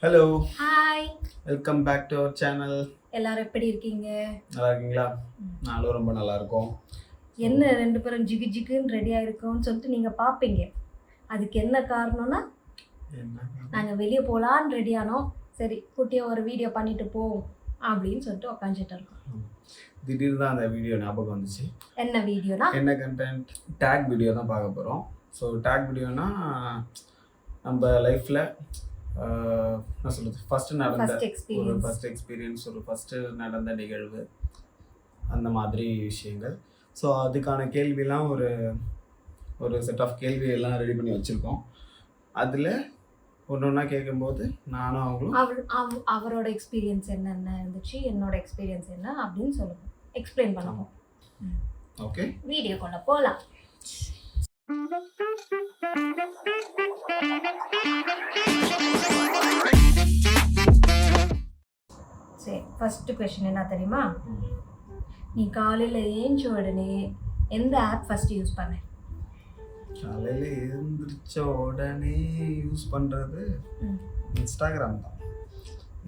Hello, hi, welcome back to our channel. எல்லாரும் எப்படி இருக்கீங்க? நல்லா இருக்கீங்களா? நானும் ரொம்ப நல்லா இருக்கோம். என்ன 2 பேரும் ஜிகு ஜிகுன்னு ரெடியா இருக்கோம்னு சொல்லிட்டு நீங்க பார்ப்பீங்க. அதுக்கு என்ன காரணம்னா, என்ன? நாங்க வெளிய போலான்னு ரெடி ஆனோம். சரி, குட்டியா ஒரு வீடியோ பண்ணிட்டு போவோம் அப்படின்னு சொல்லிட்டு உட்காந்துட்டு இருக்கோம். திடீர்னு தான் அந்த வீடியோ ஞாபகம் வந்துச்சு. என்ன வீடியோனா? என்ன கண்டென்ட்? டேக் வீடியோ தான் பார்க்க போகிறோம். ஸோ டேக் வீடியோனா நம்ம லைஃப்பில் என்ன சொல்கிறது, ஃபஸ்ட்டு நடந்த ஃபர்ஸ்ட் ஒரு எக்ஸ்பீரியன்ஸ். ஃபஸ்ட் எக்ஸ்பீரியன்ஸ், ஒரு ஃபஸ்ட்டு நடந்த நிகழ்வு, அந்த மாதிரி விஷயங்கள். ஸோ அதுக்கான கேள்வியெல்லாம் ஒரு ஒரு செட் ஆஃப் கேள்வியெல்லாம் ரெடி பண்ணி வச்சுருக்கோம். அதில் ஒன்று ஒன்றா கேட்கும்போது நானும் அவங்களும் அவரோட எக்ஸ்பீரியன்ஸ் என்னென்ன இருந்துச்சு, என்னோட எக்ஸ்பீரியன்ஸ் என்ன அப்படின்னு சொல்லுவோம், எக்ஸ்பிளைன் பண்ணுவோம். ஓகே, வீடியோக்குள்ள போகலாம். சரி, ஃபர்ஸ்ட் கொஸ்டின் என்ன தெரியுமா? நீ காலையில் ஏஞ்ச உடனே எந்த ஆப் ஃபர்ஸ்ட் யூஸ் பண்ண? காலையில் எழுந்திரிச்ச உடனே யூஸ் பண்ணுறது இன்ஸ்டாகிராம் தான்.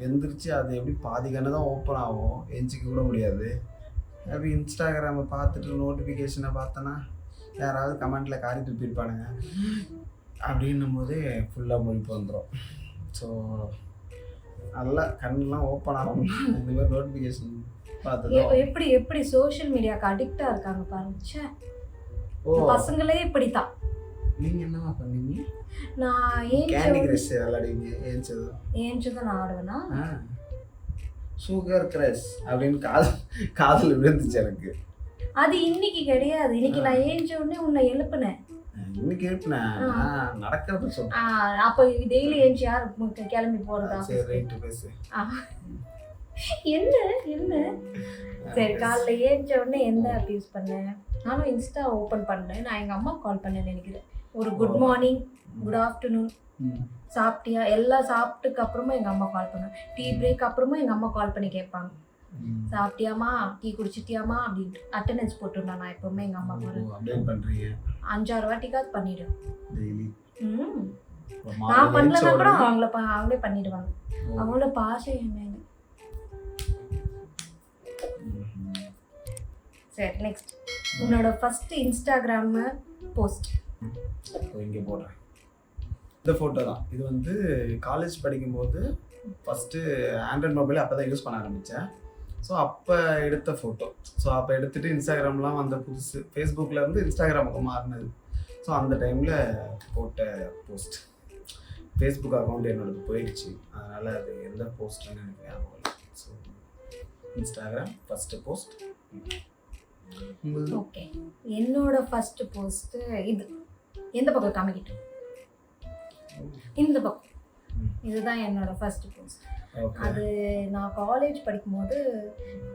எழுந்திரிச்சு அது எப்படி பாதி கண்ணு தான் ஓப்பன் ஆகும், எஞ்சிக்க கூட முடியாது. அப்படி இன்ஸ்டாகிராமை பார்த்துட்டு நோட்டிஃபிகேஷனை பார்த்தோன்னா யாராவது கமெண்ட்டில் காரி துப்பியிருப்பானுங்க. அப்படின்னும் போதே ஃபுல்லாக முழிப்பு வந்துடும். ஸோ நல்லா கண்ணெலாம் ஓப்பன் ஆகும் இந்த மாதிரி நோட்டிஃபிகேஷன் பார்த்துட்டோம். எப்படி எப்படி சோஷியல் மீடியாவுக்கு அடிக்டாக இருக்காங்க பாருங்க. ச்சே, ஓ, பசங்களே இப்படித்தான். நீங்கள் என்னவா பண்ணீங்க? நான் கேண்டி கிரஷ் விளையாடுவீங்க ஏஞ்சதும் நான் ஆடுவேனா? சுகர் கிரஷ் அப்படின்னு காதல் விழுந்துச்சு எனக்கு. அது இன்னைக்கு கிடையாது. இன்னைக்கு நான் ஏஞ்ச உடனே உன்னை எழுப்புனேன். இன்னைக்கு எழுப்புனேன், நடக்கிறது சொல்றேன். அப்போ டெய்லி ஏஞ்சி யார் கிளம்பி போறதா? சரி, ரைட்டு பேசு. என்ன என்ன சரி, காலைல ஏஞ்ச உடனே எந்த ஆப் யூஸ் பண்ணேன்? நானும் இன்ஸ்டா ஓப்பன் பண்ணேன். நான் எங்கள் அம்மா கால் பண்ணேன்னு நினைக்கிறேன். ஒரு குட் மார்னிங், குட் ஆஃப்டர்நூன், சாப்பிட்டியா, எல்லாம் சாப்பிட்டுக்கு அப்புறமா எங்கள் அம்மா கால் பண்ணேன். டீ பிரேக் அப்புறமா எங்கள் அம்மா கால் பண்ணி கேட்பாங்க, சாப்பிட்டியாமா, டீ குடிச்சிட்டியாமா அப்படின்ட்டு. அட்டண்டன்ஸ் போட்டுருந்தேன் நான் எப்பவுமே எங்கள் அம்மா கூட. 5-6 வாட்டிக்காவது பண்ணிவிடுவேன். நான் பண்ணலன்னா கூட அவங்களே பண்ணிடுவாங்க. அவங்களோட பாசம் என் மேலே. சரி, நெக்ஸ்ட். உன்னோட ஃபர்ஸ்ட் இன்ஸ்டாகிராம் போஸ்ட் இங்கே போடுறேன். இந்த ஃபோட்டோ தான். இது வந்து காலேஜ் படிக்கும்போது ஃபஸ்ட்டு ஆண்ட்ராய்ட் மொபைல் அப்போ தான் யூஸ் பண்ண ஆரம்பித்தேன். ஸோ அப்போ எடுத்த ஃபோட்டோ. ஸோ அப்போ எடுத்துகிட்டு இன்ஸ்டாகிராம்லாம் வந்த புதுசு, ஃபேஸ்புக்கில் இன்ஸ்டாகிராமுக்கு மாறினது. ஸோ அந்த டைமில் போட்ட போஸ்ட். ஃபேஸ்புக் அக்கௌண்ட் என்னோடது போயிடுச்சு, அதனால் அது எந்த போஸ்ட்டுன்னு எனக்கு ஞாபகம் இல்லை. So Instagram first post. Okay, என்னோட ஃபர்ஸ்ட் போஸ்ட் இது. எந்த பக்கம் காமிக்கிட்டு? இந்த பக்கம். இதுதான் என்னோட ஃபர்ஸ்ட் போஸ்ட். அது நான் காலேஜ் படிக்கும்போது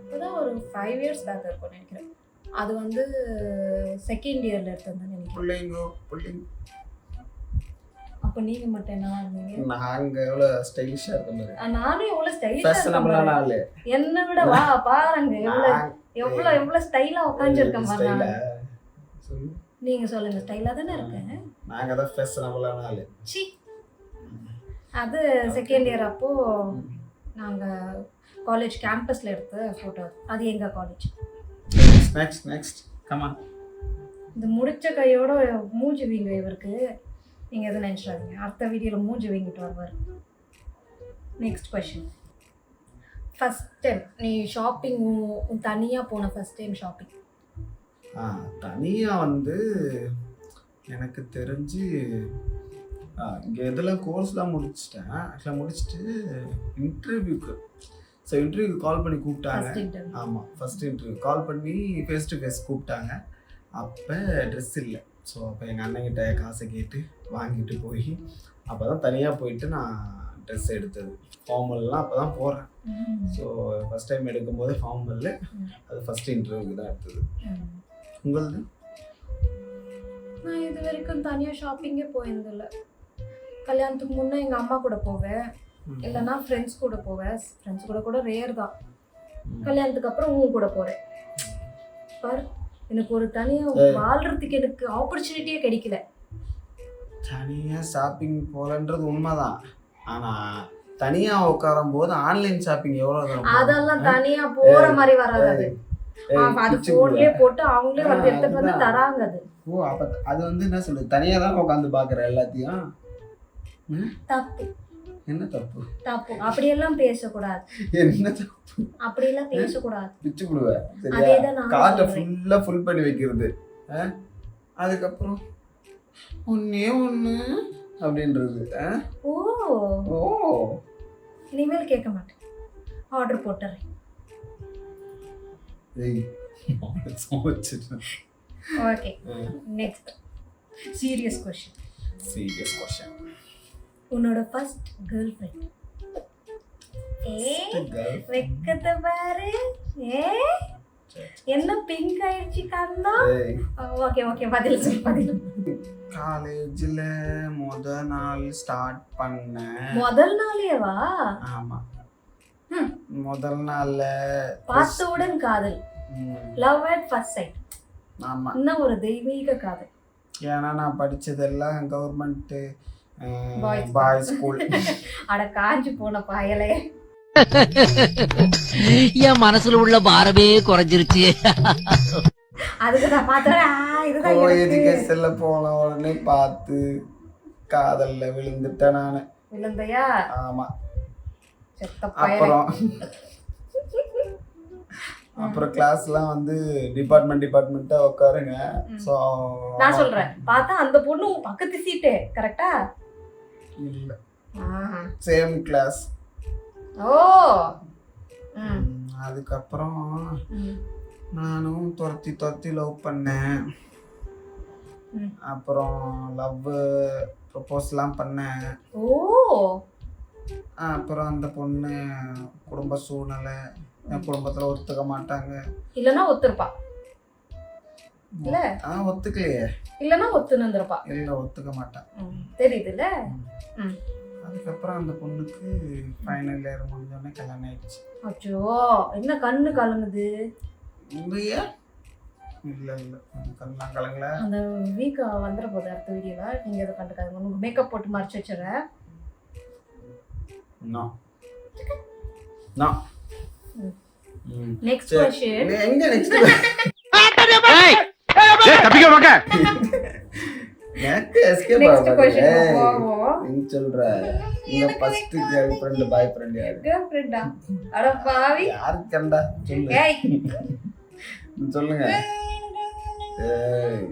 இப்போதான் ஒரு 5 இயர்ஸ் பேக் இருக்கும்னு நினைக்கிறேன். அது வந்து செகண்ட் இயரில் எடுத்ததுன்னு நினைக்கிறேன். அப்போ நீங்கள் மட்டும் என்ன இருந்தீங்க? நாங்கள் எவ்வளோ ஸ்டைலிஷாக இருக்க மாதிரி. நானும் எவ்வளோ ஸ்டைலிஷாக, என்னை விட வா பாருங்க எவ்வளோ எவ்வளோ ஸ்டைலாக உட்காந்துருக்கேன் பாருங்க. நீங்கள் சொல்லுங்கள், ஸ்டைலாக தானே இருக்கேன். நாங்கள் தான் ஃபேஷனபிளான ஆள். சி, அது செகண்ட் இயர் அப்போது நாங்கள் காலேஜ் கேம்பஸில் எடுத்த ஃபோட்டோ. அது எங்கள் காலேஜ். Next come on. இந்த முடிச்ச கையோட மூஞ்சி வீங்க இவருக்கு. நீங்கள் எதுவும் நினச்சிடாதீங்க, அடுத்த வீடியோவில் மூஞ்சி வீங்கிட்டு வருவார். Next question. ஃபஸ்ட் டைம் நீ ஷாப்பிங் தனியாக போன ஃபஸ்ட் டைம் ஷாப்பிங்? தனியாக எனக்கு தெரிஞ்சு இங்கே இதெல்லாம் கோர்ஸ்லாம் முடிச்சிட்டேன். ஆக்சுவலாக முடிச்சுட்டு இன்டர்வியூக்கு கால் பண்ணி கூப்பிட்டாங்க. ஆமாம், ஃபஸ்ட் இன்டர்வியூ கால் பண்ணி ஃபேஸ் டு ஃபேஸ் கூப்பிட்டாங்க. அப்போ ட்ரெஸ் இல்லை. ஸோ அப்போ எங்கள் அண்ணங்கிட்ட காசை கேட்டு வாங்கிட்டு போய் அப்போ தான் தனியாக போயிட்டு நான் ட்ரெஸ் எடுத்தது. ஃபார்மல்லாம் அப்போ தான் போடுறேன். ஸோ ஃபஸ்ட் டைம் எடுக்கும்போது ஃபார்மல், அது ஃபஸ்ட் இன்டர்வியூக்கு தான் எடுத்தது. உங்களது? நான் இது வரைக்கும் தனியாக ஷாப்பிங்கே போயிருந்தில்லை. கல்யாணத்துக்கு முன்னே எங்கள் அம்மா கூட போவேன், இல்லைன்னா ஃப்ரெண்ட்ஸ் கூட போவேன். ஃப்ரெண்ட்ஸ் கூட ரேர் தான். கல்யாணத்துக்கு அப்புறம் உன் கூட போகிறேன் பாரு. எனக்கு ஒரு தனியாக வாழ்கிறதுக்கு எனக்கு ஆப்பர்ச்சுனிட்டியே கிடைக்கல. தனியாக ஷாப்பிங் போகலன்றது உண்மைதான். ஆனால் தனியா உட்காரும் போது ஆன்லைன் ஷாப்பிங் எவ்வளவு தரும்? அதெல்லாம் தனியா போற மாதிரி வராது அது. அது போன்லயே போட்டு அவங்களே வந்து எடுத்துட்டு வந்து தராங்க அது. ஓ அப்ப அது வந்து என்ன சொல்றது, தனியா தான் உட்காந்து பாக்குற எல்லாத்தையும். தப்பு. என்ன தப்பு? தப்பு. அப்படியெல்லாம் பேசக்கூடாது. என்ன தப்பு? அப்படியெல்லாம் பேசக்கூடாது. பிச்சு விடுவேன். சரியா? அதேதான் நான் கார்ட்டை சொல்றேன். ஃபுல்லா ஃபுல் பண்ணி வைக்கிறது, அதுக்கப்புறம் ஒன்னே ஒண்ணு அப்படின்றது. ஓ ஓ இனிமேல் கேட்க மாட்டேன், ஆர்டர் போட்டுறேன். Okay, next serious question. Serious question. உன்னோட ஃபர்ஸ்ட் கேர்ள் ஃப்ரெண்ட். வெக்கத்தை பாரு. என்ன பிங்க் ஆயிடுச்சு கண்ணா? ஓகே ஓகே, பதில் சொல்லு, பதில். காலேஜ்ல முதல் நாள் ஸ்டார்ட் பண்ணேன். முதல் நாளேவா? ஆமா, முதல் நாள்ல பார்த்தவுடன் காதல், லவ் அட் ஃபர்ஸ்ட் சைட். ஆமா, இன்னும் ஒரு தெய்வீக காதல். ஏன்னா நான் படிச்சதெல்லாம் கவர்மெண்ட் Boys பாய்ஸ் ஸ்கூல். அட காஞ்சி போன பாயலே. என் மனசுல உள்ள பாரமே குறைஞ்சிருச்சு. அதுக்கு நான் பார்த்தேன், இதுதான் எஜுகேஷன்ல போன உடனே பார்த்து காதல்ல விழுந்துட்டேன் நானு. விழுந்தையா? ஆமா. செத்த பாயலே. அப்புறம் கிளாஸ்லாம் வந்து டிபார்ட்மெண்டா உட்காருங்க. சோ நான் சொல்றேன், பார்த்தா அந்த பொண்ணு உன் பக்கத்து சீட்டு. கரெக்டா? இல்ல, சேம் கிளாஸ். ஓ. அதுக்கப்புறம் நானும் துரத்தி லவ் பண்ணேன். அப்புறம் லவ் ப்ரப்போஸ்லாம் பண்ணேன். ஓ. அப்புறம் அந்த பொண்ணு குடும்ப சூழ்நிலை, என் குடும்பத்துல ஒத்துக்க மாட்டாங்க. இல்லனா ஒத்துருப்பா. இல்ல ஒத்துக்கலையே. இல்லனா ஒத்துன்னு இருந்திருப்பா. இல்ல, ஒத்துக்க மாட்டான். தெரியுதுல்ல. அதுக்கப்புறம் அந்த பொண்ணுக்கு ஃபைனல் இயர் முடிஞ்சோடனே கல்யாணம் ஆயிடுச்சு. அச்சோ, என்ன கண்ணு கலங்குது? இல்லையா? இல்ல கண்ணெல்லாம் கலங்கல. அந்த வீக் வந்துட போகுது அடுத்த வீடியோல. நீங்க அதை கண்டுக்காதுங்க, உங்களுக்கு மேக்கப் போட்டு மறைச்சு வச்சுறேன். Next question. எங்க நெக்ஸ்ட்? தப்பிக்க மாக்க. நெக்ஸ்ட் क्वेश्चन போவோம். நீ சொல்ற இந்த first girl friend boy friend யாரு? கேர்ள் ஃப்ரெண்டா? அட பாவி, யாரு கண்டா சொல்லு. ஏய் சொல்லுங்க. ஏய்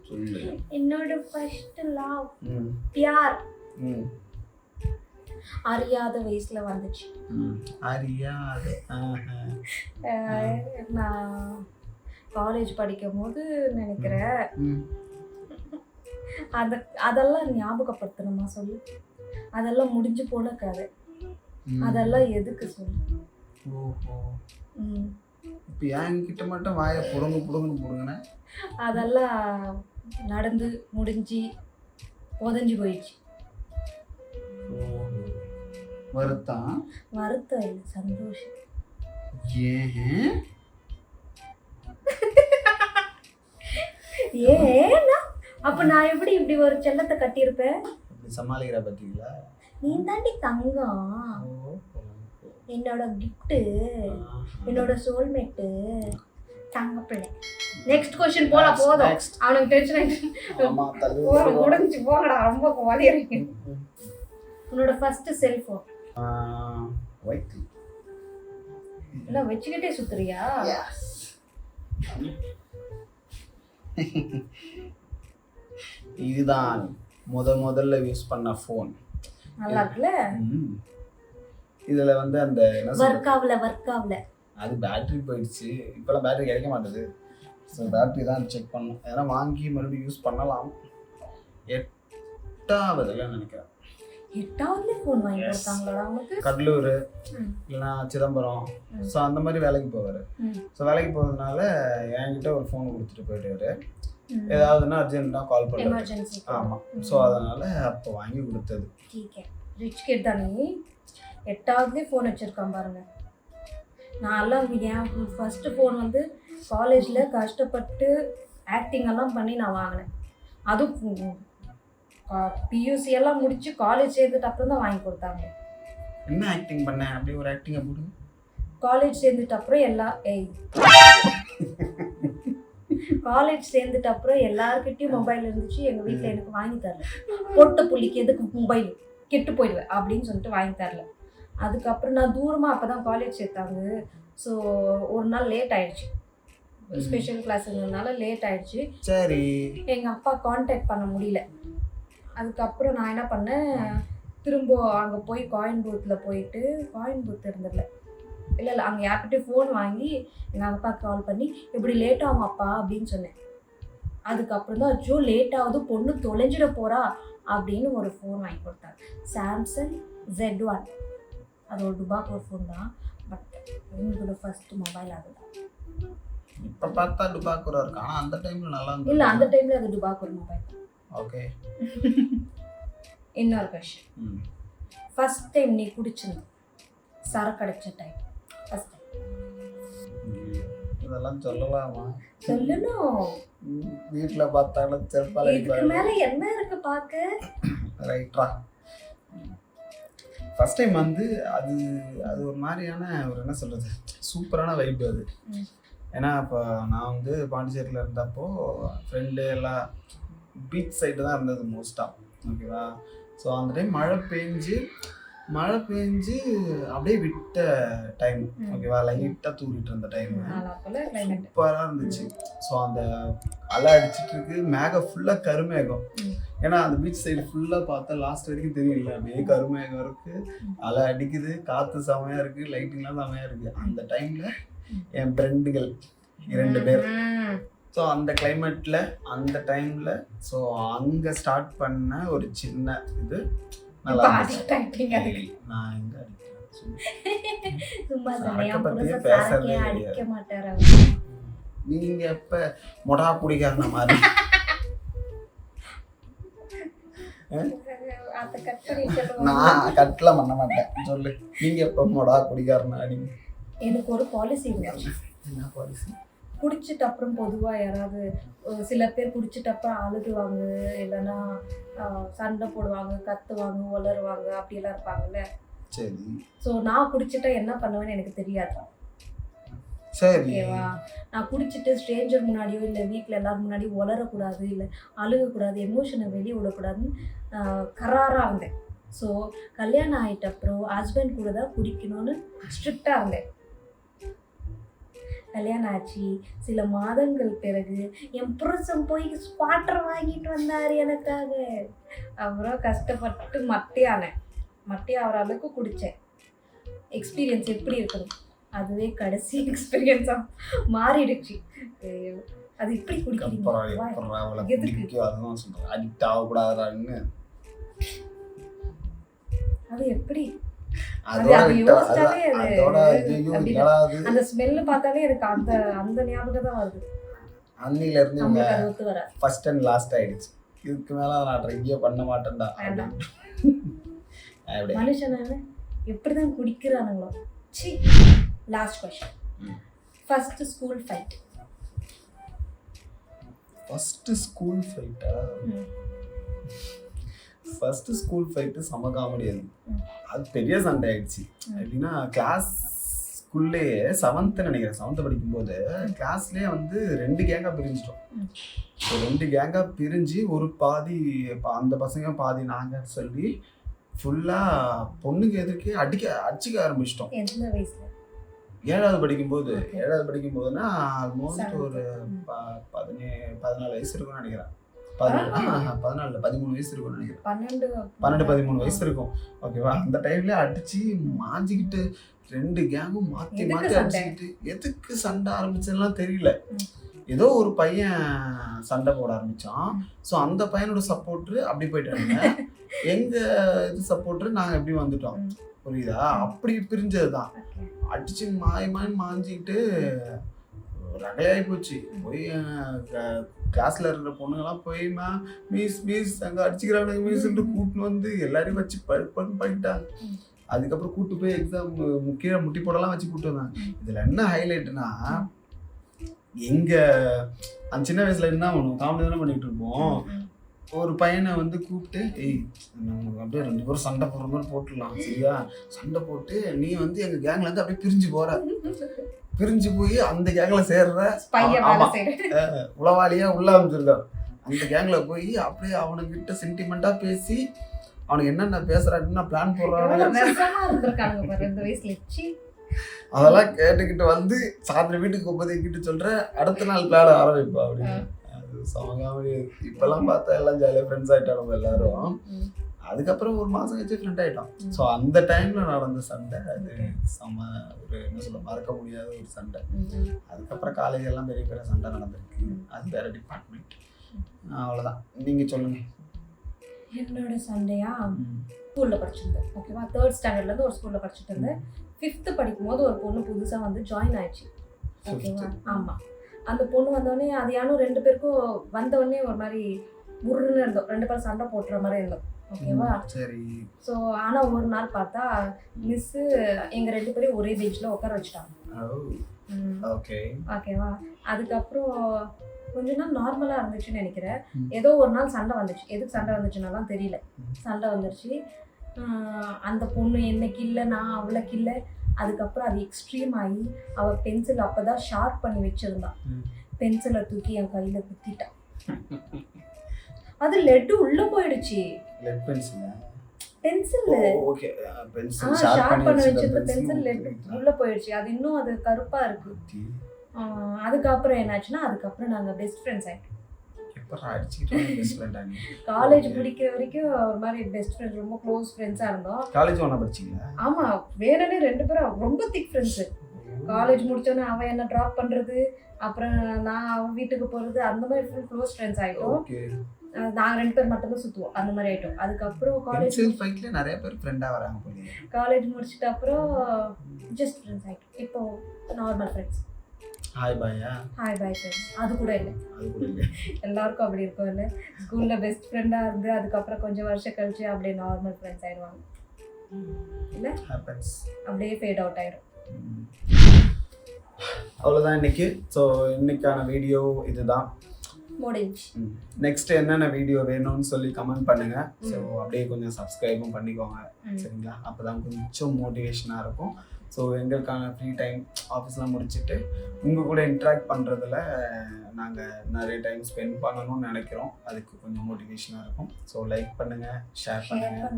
சொல்லு. என்னோட ஃபர்ஸ்ட் லவ் பியார் அறியாத வயசுல வந்துச்சு. அறியாத. நான் காலேஜ் படிக்கும் போது நினைக்கிறேன். அதெல்லாம் ஞாபகப்படுத்தணுமா சொல்லு? அதெல்லாம் முடிஞ்சு போன கதை. அதெல்லாம் எதுக்கு சொல்லு? ஓஹோ. இப்போ என்கிட்ட மட்டும் வாயை புடுங்குன்னு அதெல்லாம் நடந்து முடிஞ்சு புதஞ்சு போயிடுச்சு. வருத்தம் இல்லை, சந்தோஷம். ஏன்னா அப்ப நான் எப்படி இப்படி ஒரு செல்லத்தை கட்டியிருப்பேன்? சமாளிக்கிற பாத்தீங்களா? நீ தாண்டி தங்கம், என்னோட கிஃப்ட், என்னோட சோல்மேட்டு, தங்க பிள்ளை. நெக்ஸ்ட் क्वेश्चन போலாம். போதும், அவனுக்கு டென்ஷன் முடிஞ்சு போங்கடா, ரொம்ப கோவலையறீங்க. உன்னோட ஃபர்ஸ்ட் செல்போன்? ஒயிட். என்ன வெச்சிட்டே சுத்துறியா? இதுதான் முதல்ல யூஸ் பண்ண ஃபோன். நல்லா இருக்குல்ல? இதுல வந்து அந்த வர்க் ஆகல. அது பேட்டரி போயிடுச்சு. இப்பெல்லாம் பேட்டரி கிடைக்க மாட்டேது. ஸோ பேட்டரி தான் செக் பண்ணணும். ஏன்னா வாங்கி மறுபடியும் யூஸ் பண்ணலாம். 8ஆவதுல நினைக்கிறேன். 8ஆவதுல ஃபோன் வாங்கி கொடுத்தாங்களா உங்களுக்கு? கடலூர் இல்லைன்னா சிதம்பரம், ஸோ அந்த மாதிரி வேலைக்கு போவார். ஸோ வேலைக்கு போகிறதுனால என்கிட்ட ஒரு ஃபோன் கொடுத்துட்டு போயிட்டாரு. ஏதாவதுன்னா அர்ஜென்ட்டாக கால் பண்ணுறது. ஆமாம், ஸோ அதனால் அப்போ வாங்கி கொடுத்தது. ரிச் கிட் தானே, 8ஆவதுலேயே ஃபோன் வச்சுருக்கான் பாருங்க. நான்லாம் என் ஃபஸ்ட்டு ஃபோன் வந்து காலேஜில் கஷ்டப்பட்டு ஆக்டிங் எல்லாம் பண்ணி நான் வாங்கினேன். அதுவும் பியூசி எல்லாம் முடித்து காலேஜ் சேர்த்துட்டு அப்புறம் தான் வாங்கி கொடுத்தாங்க. என்ன ஆக்டிங் பண்ண அப்படி ஒரு ஆக்டிங்கை போடுங்க. காலேஜ் சேர்ந்துட்ட அப்புறம் காலேஜ் சேர்ந்துட்ட அப்புறம் எல்லாருக்கிட்டையும் மொபைல் இருந்துச்சு. எங்கள் வீட்டில் எனக்கு வாங்கி தரல. பொட்ட புள்ளிக்கு எதுக்கு மொபைல், கெட்டு போயிடுவேன் அப்படின்னு சொல்லிட்டு வாங்கி தரல. அதுக்கப்புறம் நான் தூரமாக அப்போ தான் காலேஜ் சேர்த்தாங்க. ஸோ ஒரு நாள் லேட் ஆயிடுச்சு, ஸ்பெஷல் கிளாஸுங்கிறதுனால லேட் ஆயிடுச்சு. சரி, எங்கள் அப்பா கான்டாக்ட் பண்ண முடியல. அதுக்கப்புறம் நான் என்ன பண்ணேன், திரும்ப அங்கே போய் காயின் பூத்தில் போயிட்டு, காயின் பூத் இருந்ததில்ல, இல்லை அங்கே யார்கிட்டயும் ஃபோன் வாங்கி எங்கள் அப்பா கால் பண்ணி இப்படி லேட் ஆகும் அப்பா அப்படின்னு சொன்னேன். அதுக்கப்புறம் தான் அச்சோ லேட் ஆகுது, பொண்ணு தொலைஞ்சிட போகிறா அப்படின்னு ஒரு ஃபோன் வாங்கி கொடுத்தாங்க. Samsung Z1. அது ஒரு டுபாக்கூர் ஃபோன் தான். பட் என்னோட ஃபர்ஸ்ட் மொபைல் அதுதான். இப்போ பார்த்தா டுபாக்கூரா இருக்கு, ஆனால் அந்த டைமில் நல்லா இருந்தது. இல்லை, அந்த டைமில் அது டுபாக்கூர் மொபைல். ஓகே. இன்னொரு கொஷின். ஃபர்ஸ்ட் டைம் நீ குடிச்சிருந்த சரக்கு அடிச்ச டைம், ஃபர்ஸ்ட் டைம். இதெல்லாம் சொல்லலாமா? சொல்லணும். வீட்டில் பார்த்தாலும் செருப்பால இதுக்கு மேலே என்ன இருக்கு பார்க்க? ரைட்ரா. ஃபர்ஸ்ட் டைம் வந்து அது அது ஒரு மாதிரியான ஒரு என்ன சொல்கிறது, சூப்பரான வைப் அது. ஏன்னா இப்போ நான் வந்து பாண்டிச்சேரியில் இருந்தப்போ ஃப்ரெண்டு எல்லாம் பீச் சைடு தான் இருந்தது மோஸ்ட்டாக. ஓகேவா? ஸோ அந்த டைம் மழை பெஞ்சு அப்படியே விட்ட டைம். ஓகேவா? லைட்டாக தூரிட்டு இருந்த டைம் சூப்பராக இருந்துச்சு. ஸோ அந்த அலை அடிச்சிட்டு இருக்கு, மேகம் ஃபுல்லாக கருமேகம். ஏன்னா அந்த பீச் சைடு ஃபுல்லாக பார்த்தா லாஸ்ட் வரைக்கும் தெரியல, அப்படியே கருமேகம் இருக்குது, அலை அடிக்குது, காற்று செமையாக இருக்குது, லைட்டிங்லாம் செமையாக இருக்குது. அந்த டைமில் என் ஃப்ரெண்டுகள் 2 பேர். ஸோ அந்த கிளைமேட்டில் அந்த டைமில் ஸோ அங்கே ஸ்டார்ட் பண்ண ஒரு சின்ன இது நல்லா இருந்துச்சு. நான் எங்கே அடிக்கிறேன்? நீங்க எப்ப மொடா பிடிக்காத மாதிரி நான் கட்லாம் பண்ண மாட்டேன். சொல்லு, நீங்க எப்ப மொடா குடிக்காரனா? எனக்கு ஒரு பாலிசி இருந்துச்சு. என்ன பாலிசி? குடிச்சிட்டு அப்புறம் பொதுவாக யாராவது சில பேர் குடிச்சிட்டு அப்புறம் அழுகுவாங்க, இல்லைன்னா சண்டை போடுவாங்க, கத்துவாங்க, உளருவாங்க, அப்படியெல்லாம் இருப்பாங்கல்ல. சரி. ஸோ நான் குடிச்சிட்டா என்ன பண்ணுவேன்னு எனக்கு தெரியாது. சரி. ஓகேவா? நான் குடிச்சிட்டு ஸ்ட்ரேஞ்சர் முன்னாடியோ இல்லை வீட்டில் எல்லாரும் முன்னாடியும் உளரக்கூடாது, இல்லை அழுகக்கூடாது, எமோஷனை வெளியே விடக்கூடாதுன்னு கராராக இருந்தேன். ஸோ கல்யாணம் ஆகிட்ட அப்புறம் ஹஸ்பண்ட் கூட தான் குடிக்கணும்னு ஸ்ட்ரிக்டாக இருந்தேன். கல்யாணம் ஆச்சு, சில மாதங்கள் பிறகு என் புருஷன் போய் ஸ்குவாட்டர் வாங்கிட்டு வந்தார் எனக்காக. அப்புறம் கஷ்டப்பட்டு மட்டே ஆகிற அளவுக்கு குடித்தேன். எக்ஸ்பீரியன்ஸ் எப்படி இருக்கணும், அதுவே கடைசி எக்ஸ்பீரியன்ஸாக மாறிடுச்சு. அது இப்படி குடிக்கிறீங்க, அது எப்படி அந்த ஸ்மெல் பார்த்தாலே எனக்கு அந்த ஞாபகம் தான் வருது. அன்னில இருந்து ஃபர்ஸ்ட் அண்ட் லாஸ்ட் ஆயிடுச்சு. இதுக்கு மேல நான் ட்ரையே பண்ண மாட்டேன்டா. மனுஷனால எப்படிதான் குடிக்கிறானுங்களோ. சி. Last question. First school fight. First school ஃபைட்டா? ஃபர்ஸ்ட் ஸ்கூல் ஃபைட்டு செம காமெடி. அது பெரிய சண்டை ஆயிடுச்சு. எப்படின்னா கிளாஸ்க்குள்ளேயே 7th நினைக்கிறேன், 7th படிக்கும்போது கிளாஸ்லேயே வந்து 2 கேங்காக பிரிஞ்சிட்டோம். 2 கேங்காக பிரிஞ்சு ஒரு பாதி அந்த பசங்க பாதி நாங்கள் சொல்லி ஃபுல்லாக பொண்ணுக்கு எதிர்க்கே அடிச்சிக்க ஆரம்பிச்சிட்டோம். 7வது படிக்கும்போதுன்னா ஆல்மோஸ்ட் ஒரு 14 வயசு இருக்கும்னு நினைக்கிறேன். 13 வயசு இருக்கும்னு நினைக்கிறேன். 12-13 வயசு இருக்கும். ஓகேவா? அந்த டைம்ல அடிச்சு மாஞ்சிக்கிட்டு 2 கேங்கும் மாற்றி அடிச்சுக்கிட்டு எதுக்கு சண்டை ஆரம்பிச்சதுலாம் தெரியல. ஏதோ ஒரு பையன் சண்டை போட ஆரம்பிச்சான். ஸோ அந்த பையனோட சப்போர்ட்ரு அப்படி போயிட்டாங்க, எங்க இது சப்போர்ட்ரு நாங்கள் எப்படி வந்துட்டோம். புரியுதா? அப்படி பிரிஞ்சது தான். அடிச்சு மாஞ்சிக்கிட்டு ரகையாகி போச்சு. போய் கிளாஸ்ல இருக்கிற பொண்ணுங்கெல்லாம் போய் மீஸ் அங்கே அடிச்சுக்கிறாங்க மீஸ்ன்ட்டு கூப்பிட்டு வந்து எல்லாரையும் வச்சு பண்ணிட்டாங்க. அதுக்கப்புறம் கூப்பிட்டு போய் எக்ஸாம் கீழே முட்டி போடலாம் வச்சு கூப்பிட்டு வந்தாங்க. இதில் என்ன ஹைலைட்னா, எங்க அந்த சின்ன வயசுல என்ன பண்ணுவோம், காமெடி தானே பண்ணிட்டு இருப்போம். ஒரு பையனை வந்து கூப்பிட்டு ஏய் நம்ம அப்படியே 2 பேரும் சண்டை போடுற மாதிரி போட்டுடலாம் சரியா, சண்டை போட்டு நீ வந்து எங்கள் கேங்ல இருந்து அப்படியே பிரிஞ்சு போற, பிரிஞ்சு போய் அந்த கேங்ல சேர்ற, உளவாளியா உள்ள அமைச்சிருக்கான் அந்த கேங்ல போய் அப்படியே அவனுக்கிட்ட சென்டிமெண்டா பேசி அவனுக்கு என்னென்ன பேசுறான்னு பிளான் போடுறாங்க. அதெல்லாம் கேட்டுக்கிட்டு வந்து சாயந்தரம் வீட்டுக்கு போகும்போது எங்கிட்ட சொல்ற அடுத்த நாள் பிளான் ஆரம்பிப்பா அப்படின்னு. அது சமகாமடி. இப்பெல்லாம் பார்த்தா எல்லாம் ஜாலியாக ஃப்ரெண்ட்ஸ் ஆகிட்டாங்க எல்லாரும். அதுக்கப்புறம் ஒரு மாதம் கழிச்சு ஃப்ரெண்ட் ஆகிட்டோம். ஸோ அந்த டைமில் நடந்த சண்டை அது ஒரு என்ன சொல்ல மறக்க முடியாத ஒரு சண்டை. அதுக்கப்புறம் காலேஜ் எல்லாம் பெரிய பெரிய சண்டை நடந்திருக்கு. அது வேற டிபார்ட்மெண்ட். அவ்வளோதான். நீங்கள் சொல்லுங்கள். என்னோட சண்டையா ஸ்கூலில் படிச்சிருந்தேன். ஓகேவா, 3rd ஸ்டாண்டர்ட்லேருந்து ஒரு ஸ்கூலில் படிச்சுட்டு இருந்தேன். 5th படிக்கும்போது ஒரு பொண்ணு புதுசாக வந்து ஜாயின் ஆயிடுச்சு. ஓகேவா, ஆமாம். அந்த பொண்ணு வந்தோடனே அது யாரும் 2 பேருக்கும் வந்தோடனே ஒரு மாதிரி முருன்னு இருந்தோம். 2 பேரும் சண்டை போட்டுற மாதிரி இருந்தோம். ஓகேவா, சரி. ஸோ ஆனால் ஒரு நாள் பார்த்தா மிஸ்ஸு எங்கள் 2 பேரையும் ஒரே பெஞ்சில் உட்கார வச்சுட்டாங்க. ஓகேவா, அதுக்கப்புறம் கொஞ்ச நாள் நார்மலாக இருந்துச்சுன்னு நினைக்கிறேன். ஏதோ ஒரு நாள் சண்டை வந்துச்சு. எதுக்கு சண்டை வந்துச்சுன்னாலாம் தெரியல. சண்டை வந்துருச்சு. அந்த பொண்ணு என்னைக்கு இல்லை, நான் அவளுக்கு இல்லை. அதுக்கப்புறம் அது எக்ஸ்ட்ரீம் ஆகி அவள் பென்சில் அப்போ தான் ஷார்ப் பண்ணி வச்சுருந்தான். பென்சிலை தூக்கி என் கையில் குத்திட்டான். அது லெட்டு உள்ளே போயிடுச்சு. பென்சில் ஷார்ப் பண்ணி வச்சிருந்த பென்சில் லெட்டு உள்ளே போயிடுச்சு. அது இன்னும் அது கருப்பாக இருக்கு. அதுக்கப்புறம் என்னாச்சுன்னா அதுக்கப்புறம் நாங்கள் பெஸ்ட் ஃப்ரெண்ட்ஸ் ஆகிட்டோம். காலேஜ் முடிக்கிற வரைக்கும் ஒரு மாதிரி பெஸ்ட் ஃப்ரெண்ட்ஸ், ரொம்ப க்ளோஸ் ஃப்ரெண்ட்ஸாக இருந்தோம். காலேஜ் ஒன்றா படிச்சிங்களா? ஆமாம், வேறனே 2 பேரும் ரொம்ப திக் ஃப்ரெண்ட்ஸு. காலேஜ் முடிச்சோன்னே அவன் என்ன ட்ராப் பண்ணுறது, அப்புறம் நான் அவன் வீட்டுக்கு போகிறது, அந்த மாதிரி ஃபுல் க்ளோஸ் ஃப்ரெண்ட்ஸ் ஆகிட்டோம். நாங்கள் 2 பேர் மட்டும்தான் சுற்றுவோம், அந்த மாதிரி ஆகிட்டோம். அதுக்கப்புறம் காலேஜ் ஃபைட்ல நிறைய பேர் ஃப்ரெண்டாக வராங்க. காலேஜ் முடிச்சிட்டு அப்புறம் ஜஸ்ட் ஃப்ரெண்ட்ஸ் ஆகிட்டோம். இப்போ நார்மல் ஃப்ரெண்ட்ஸ். ஹாய் பாயா, ஹாய் பாய் ஃப்ரெண்ட்ஸ். அது கூட இல்லை. எல்லாருக்கும் அப்படி இருக்கும் இல்லை? ஸ்கூலில் பெஸ்ட் ஃப்ரெண்டாக இருந்து அதுக்கப்புறம் கொஞ்சம் வருஷம் கழிச்சு அப்படியே நார்மல் ஃப்ரெண்ட்ஸ் ஆயிடுவாங்க இல்லை? அப்படியே ஃபேட் அவுட் ஆயிடும். அவ்வளோதான் இன்னைக்கு. ஸோ இன்னைக்கான வீடியோ இதுதான் முடிஞ்சு. நெக்ஸ்ட் என்னென்ன வீடியோ வேணும்னு சொல்லி கமெண்ட் பண்ணுங்க. ஸோ அப்படியே கொஞ்சம் சப்ஸ்கிரைபும் பண்ணிக்கோங்க சரிங்களா? அப்போ தான் கொஞ்சம் மோட்டிவேஷனாக இருக்கும். ஸோ எங்களுக்கான ஃப்ரீ டைம் ஆஃபீஸ்லாம் முடிச்சுட்டு உங்கள் கூட இன்ட்ராக்ட் பண்ணுறதுல நாங்கள் நிறைய டைம் ஸ்பெண்ட் பண்ணணும்னு நினைக்கிறோம். அதுக்கு கொஞ்சம் மோட்டிவேஷனாக இருக்கும். ஸோ லைக் பண்ணுங்கள், ஷேர் பண்ணுங்கள்.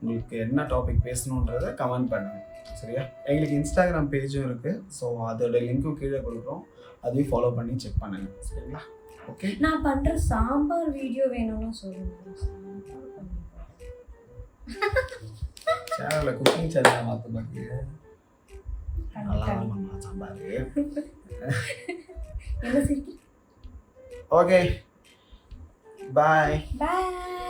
உங்களுக்கு என்ன டாபிக் பேசணுன்றதை கமெண்ட் பண்ணுங்கள் சரியா? எங்களுக்கு இன்ஸ்டாகிராம் பேஜும் இருக்குது. ஸோ அதோட லிங்க்கும் கீழே கொடுக்குறோம். அதையும் ஃபாலோ பண்ணி செக் பண்ணுங்கள் சரிங்களா? ஓகே. நான் பண்ணுற சாம்பார் வீடியோ வேணும்னு சொல்லுங்கள். சேனலில் குக்கிங் சேனலை மாற்ற பாக்கி நல்லா பண்ணலாம் சாம்பார். என்ன சிரிக்கிறீங்க? ஓகே, பாய் பாய்.